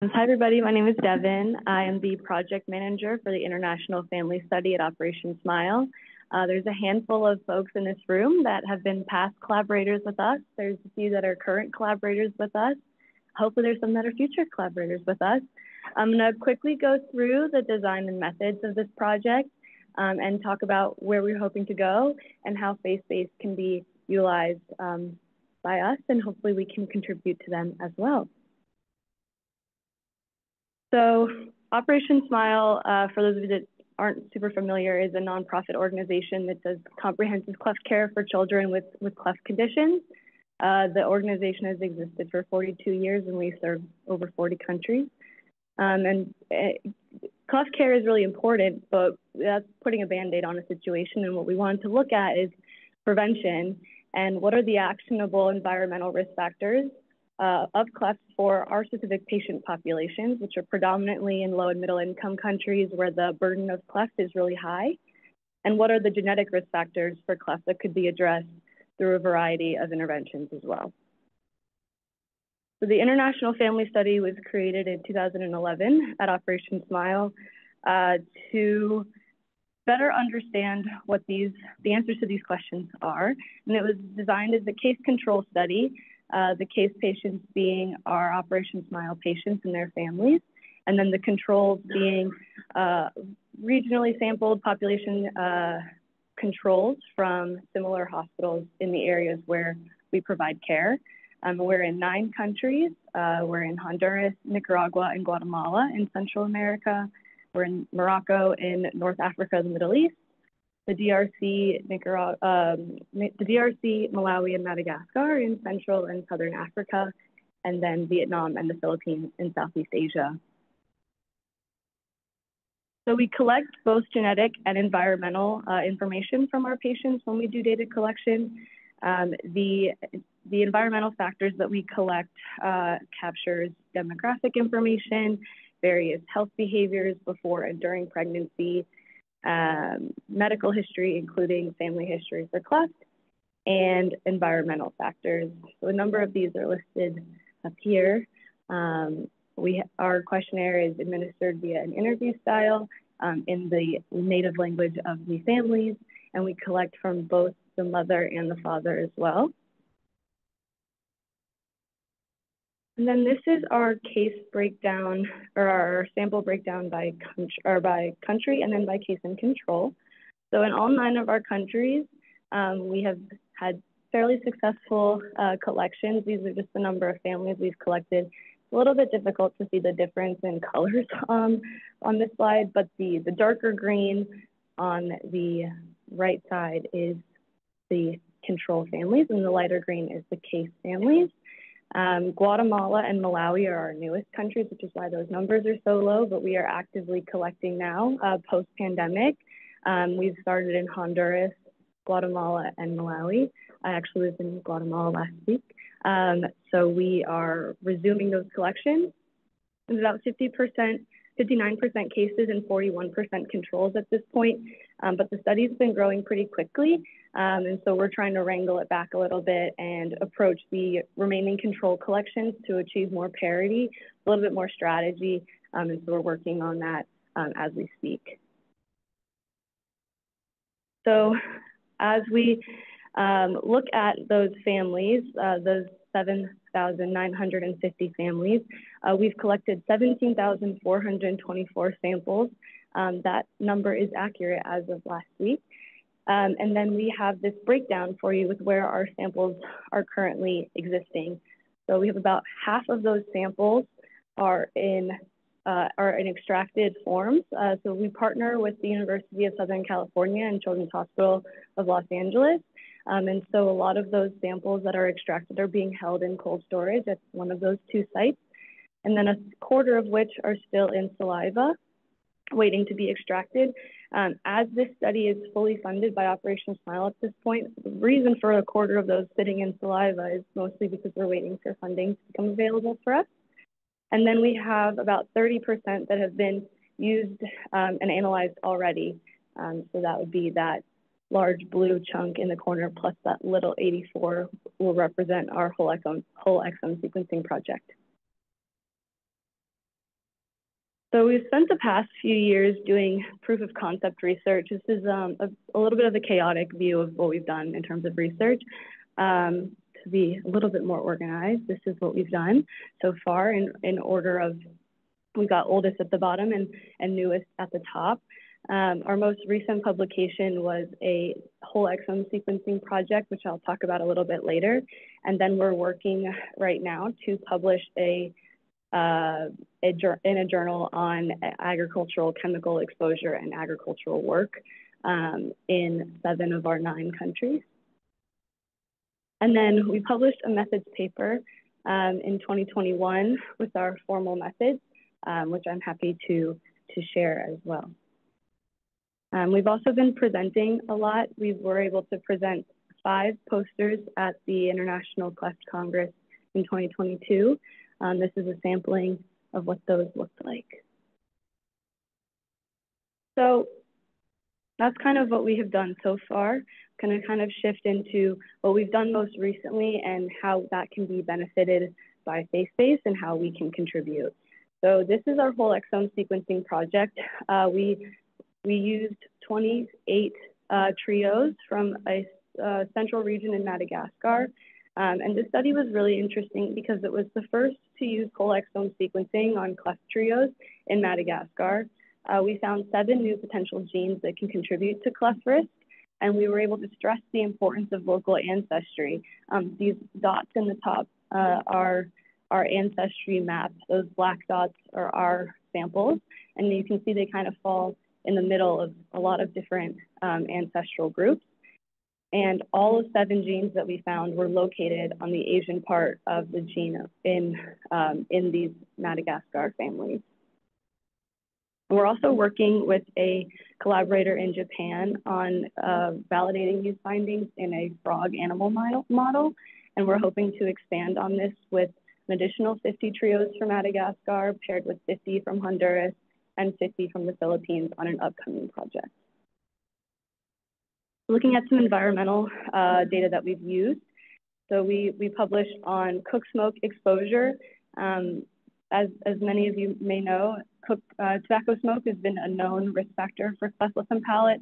Hi, everybody. My name is Devin. I am the project manager for the International Family Study at Operation Smile. There's a handful of folks in this room that have been past collaborators with us. There's a few that are current collaborators with us. Hopefully there's some that are future collaborators with us. I'm going to quickly go through the design and methods of this project and talk about where we're hoping to go and how FaceBase can be utilized by us, and hopefully we can contribute to them as well. So Operation Smile, for those of you that aren't super familiar, is a nonprofit organization that does comprehensive cleft care for children with cleft conditions. The organization has existed for 42 years and we serve over 40 countries. Cleft care is really important, but that's putting a Band-Aid on a situation. And what we wanted to look at is prevention and what are the actionable environmental risk factors of clefts for our specific patient populations, which are predominantly in low and middle income countries where the burden of cleft is really high. And what are the genetic risk factors for cleft that could be addressed through a variety of interventions as well. So the International Family Study was created in 2011 at Operation Smile to better understand what the answers to these questions are. And it was designed as a case control study, the case patients being our Operation Smile patients and their families, and then the controls being regionally sampled population controls from similar hospitals in the areas where we provide care. We're in 9 countries. We're in Honduras, Nicaragua, and Guatemala in Central America. We're in Morocco, in North Africa, the Middle East, the DRC, Malawi, and Madagascar in Central and Southern Africa, and then Vietnam and the Philippines in Southeast Asia. So we collect both genetic and environmental information from our patients when we do data collection. The environmental factors that we collect captures demographic information, various health behaviors before and during pregnancy, medical history, including family history for cleft, and environmental factors. So a number of these are listed up here. Our questionnaire is administered via an interview style in the native language of the families, and we collect from both the mother and the father as well. And then this is our case breakdown, or our sample breakdown by country and then by case and control. So in all 9 of our countries, we have had fairly successful collections. These are just the number of families we've collected. It's a little bit difficult to see the difference in colors on this slide, but the darker green on the right side is the control families, and the lighter green is the case families. Guatemala and Malawi are our newest countries, which is why those numbers are so low, but we are actively collecting now post-pandemic. We've started in Honduras, Guatemala, and Malawi. I actually was in Guatemala last week. So we are resuming those collections. It's about 59% cases and 41% controls at this point, but the study's been growing pretty quickly. And so we're trying to wrangle it back a little bit and approach the remaining control collections to achieve more parity, a little bit more strategy. And so we're working on that as we speak. So as we look at those families, those 7,950 families, we've collected 17,424 samples. That number is accurate as of last week. And then we have this breakdown for you with where our samples are currently existing. So we have about half of those samples are in extracted forms. So we partner with the University of Southern California and Children's Hospital of Los Angeles. And so a lot of those samples that are extracted are being held in cold storage at one of those 2 sites. And then a quarter of which are still in saliva, waiting to be extracted. As this study is fully funded by Operation Smile at this point, the reason for a quarter of those sitting in saliva is mostly because we're waiting for funding to become available for us. And then we have about 30% that have been used and analyzed already. So that would be that large blue chunk in the corner plus that little 84 will represent our whole exome sequencing project. So we've spent the past few years doing proof of concept research. This is a little bit of a chaotic view of what we've done in terms of research. To be a little bit more organized, this is what we've done so far in order of, we got oldest at the bottom and newest at the top. Our most recent publication was a whole exome sequencing project, which I'll talk about a little bit later. And then we're working right now to publish in a journal on agricultural chemical exposure and agricultural work in 7 of our 9 countries. And then we published a methods paper in 2021 with our formal methods, which I'm happy to share as well. We've also been presenting a lot. We were able to present 5 posters at the International Cleft Congress in 2022. This is a sampling of what those looked like. So that's kind of what we have done so far. Going to kind of shift into what we've done most recently and how that can be benefited by FaceBase and how we can contribute. So this is our whole exome sequencing project. We used 28 trios from a central region in Madagascar. And this study was really interesting because it was the first to use whole exome sequencing on cleft trios in Madagascar. We found 7 new potential genes that can contribute to cleft risk, and we were able to stress the importance of local ancestry. These dots in the top are our ancestry map. Those black dots are our samples, and you can see they kind of fall in the middle of a lot of different ancestral groups. And all of 7 genes that we found were located on the Asian part of the genome in these Madagascar families. And we're also working with a collaborator in Japan on validating these findings in a frog animal model. And we're hoping to expand on this with an additional 50 trios from Madagascar, paired with 50 from Honduras and 50 from the Philippines on an upcoming project. Looking at some environmental data that we've used. So we published on cook smoke exposure. As many of you may know, tobacco smoke has been a known risk factor for cleft lip and palate.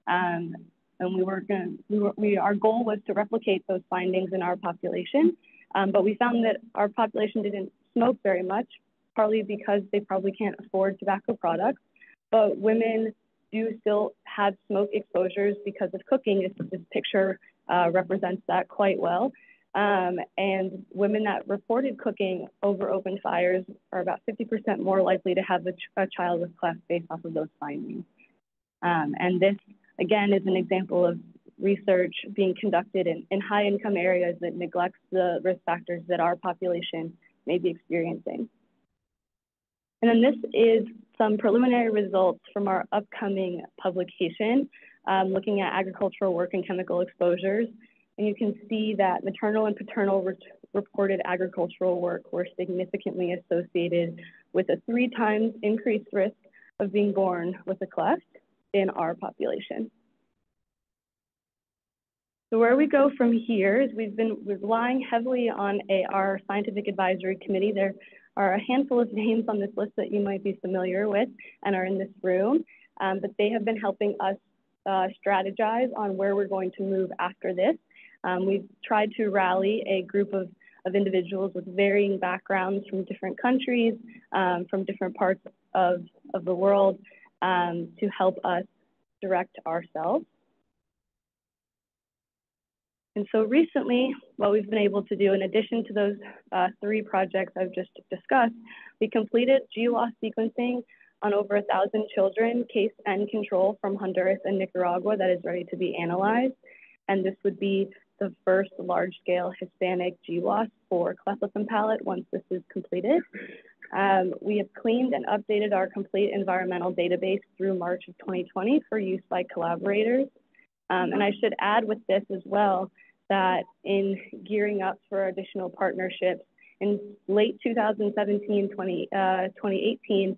And our goal was to replicate those findings in our population. But we found that our population didn't smoke very much, partly because they probably can't afford tobacco products. But women do still have smoke exposures because of cooking. This picture represents that quite well. And women that reported cooking over open fires are about 50% more likely to have a child with cleft based off of those findings. And this, again, is an example of research being conducted in high-income areas that neglects the risk factors that our population may be experiencing. And then this is some preliminary results from our upcoming publication, looking at agricultural work and chemical exposures. And you can see that maternal and paternal reported agricultural work were significantly associated with a 3 times increased risk of being born with a cleft in our population. So where we go from here is we've been relying heavily on our scientific advisory committee. There are a handful of names on this list that you might be familiar with and are in this room, but they have been helping us strategize on where we're going to move after this. We've tried to rally a group of individuals with varying backgrounds from different countries, from different parts of the world to help us direct ourselves. And so recently, what we've been able to do, in addition to those 3 projects I've just discussed, we completed GWAS sequencing on over 1,000 children, case and control from Honduras and Nicaragua that is ready to be analyzed. And this would be the first large-scale Hispanic GWAS for cleft lip and palate once this is completed. We have cleaned and updated our complete environmental database through March of 2020 for use by collaborators. And I should add with this as well that in gearing up for additional partnerships, in late 2017, 2018,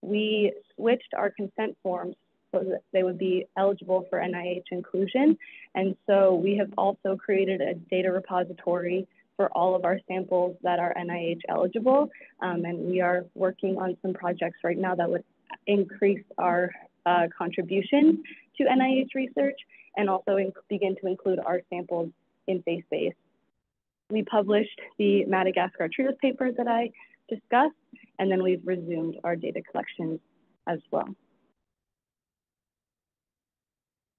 we switched our consent forms so that they would be eligible for NIH inclusion. And so we have also created a data repository for all of our samples that are NIH eligible. And we are working on some projects right now that would increase our contribution to NIH research and also begin to include our samples in FaceBase. We published the Madagascar trios paper that I discussed, and then we've resumed our data collection as well.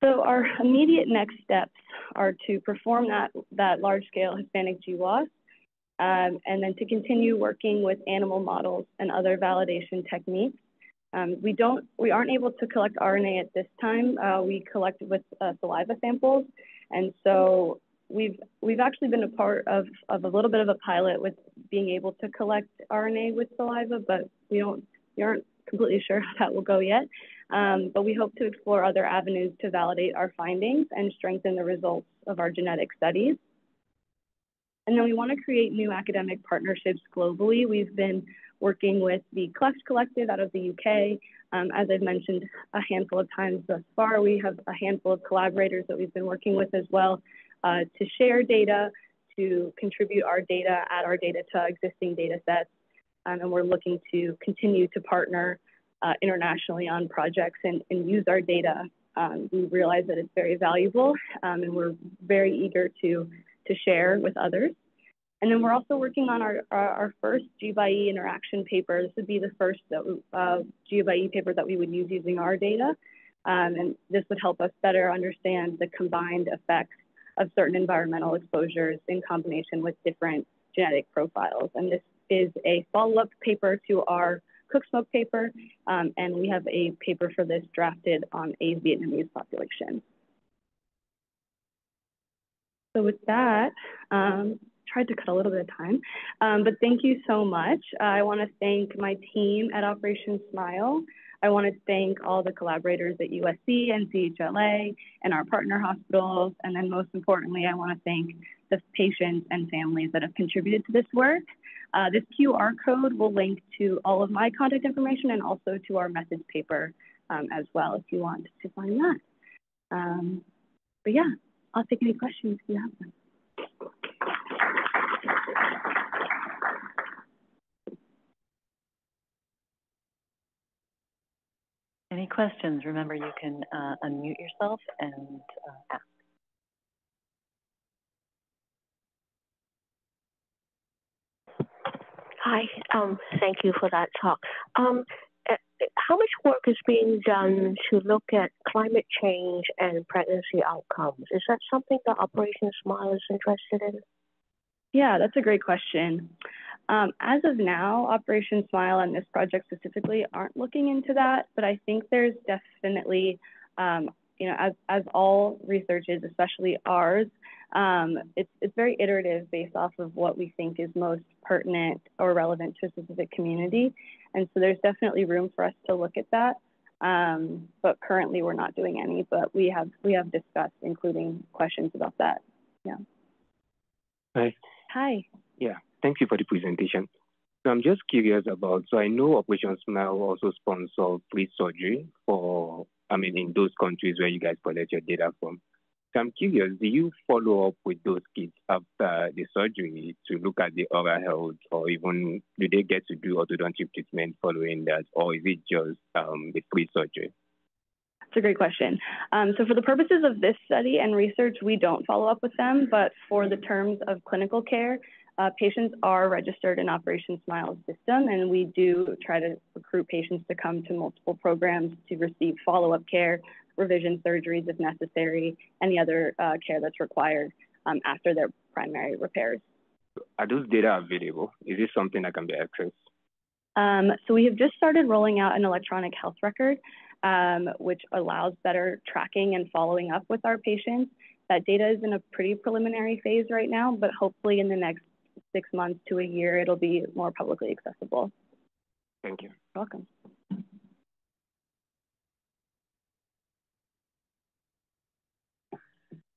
So our immediate next steps are to perform that large-scale Hispanic GWAS, and then to continue working with animal models and other validation techniques. We aren't able to collect RNA at this time. We collect with saliva samples, and so we've actually been a part of a little bit of a pilot with being able to collect RNA with saliva, but we aren't completely sure how that will go yet. But we hope to explore other avenues to validate our findings and strengthen the results of our genetic studies. And then we want to create new academic partnerships globally. We've been working with the Clefts Collective out of the UK. As I've mentioned a handful of times thus far, we have a handful of collaborators that we've been working with as well to share data, to contribute our data, add our data to existing data sets. And we're looking to continue to partner internationally on projects and use our data. We realize that it's very valuable, and we're very eager to share with others. And then we're also working on our first G/E interaction paper. This would be the first G/E paper that we would use using our data. And this would help us better understand the combined effects of certain environmental exposures in combination with different genetic profiles. And this is a follow-up paper to our cook smoke paper, and we have a paper for this drafted on a Vietnamese population. So with that, tried to cut a little bit of time, but thank you so much. I want to thank my team at Operation Smile. I want to thank all the collaborators at USC and CHLA and our partner hospitals. And then most importantly, I want to thank the patients and families that have contributed to this work. This QR code will link to all of my contact information and also to our methods paper as well, if you want to find that. But yeah, I'll take any questions if you have them. Any questions? Remember, you can unmute yourself and ask. Hi, thank you for that talk. How much work is being done to look at climate change and pregnancy outcomes? Is that something that Operation Smile is interested in? Yeah, that's a great question. As of now, Operation Smile and this project specifically aren't looking into that, but I think there's definitely, as all research is, especially ours, it's very iterative based off of what we think is most pertinent or relevant to a specific community. And so there's definitely room for us to look at that. But currently we're not doing any, but we have discussed including questions about that. Yeah. Hi. Hi. Yeah, thank you for the presentation. So I'm just curious about, so I know Operation Smile also sponsors free surgery for, in those countries where you guys collect your data from. So I'm curious, do you follow up with those kids after the surgery to look at the oral health, or even do they get to do orthodontic treatment following that, or is it just the free surgery? That's a great question. So for the purposes of this study and research, we don't follow up with them, but for the terms of clinical care, patients are registered in Operation Smile's system, and we do try to recruit patients to come to multiple programs to receive follow-up care, revision surgeries if necessary, any other care that's required after their primary repairs. Are those data available? Is this something that can be accessed? So we have just started rolling out an electronic health record, which allows better tracking and following up with our patients. That data is in a pretty preliminary phase right now, but hopefully in the next 6 months to a year, it'll be more publicly accessible. Thank you. You're welcome.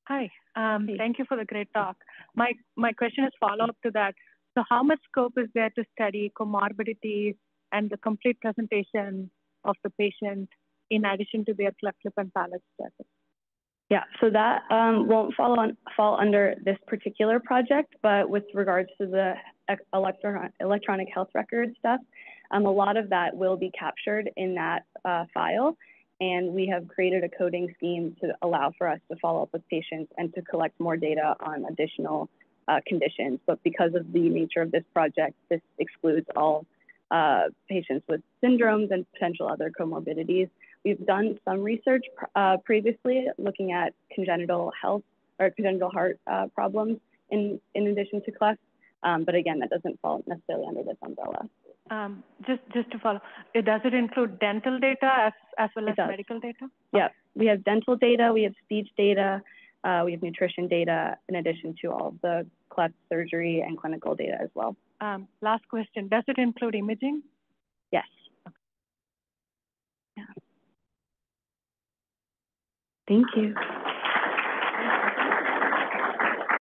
Hi, thank you for the great talk. My question is follow-up to that. So how much scope is there to study comorbidities and the complete presentation of the patient in addition to their cleft lip and palate status? Yeah, so that won't fall under this particular project, but with regards to the electronic health record stuff, a lot of that will be captured in that file. And we have created a coding scheme to allow for us to follow up with patients and to collect more data on additional conditions. But because of the nature of this project, this excludes all patients with syndromes and potential other comorbidities. We've done some research previously looking at congenital health or congenital heart problems in addition to clefts. But again, that doesn't fall necessarily under this umbrella. Just to follow, does it include dental data as well as medical data? Yeah, we have dental data, we have speech data, we have nutrition data, in addition to all of the cleft surgery and clinical data as well. Last question, does it include imaging? Yes. Okay. Yeah. Thank you.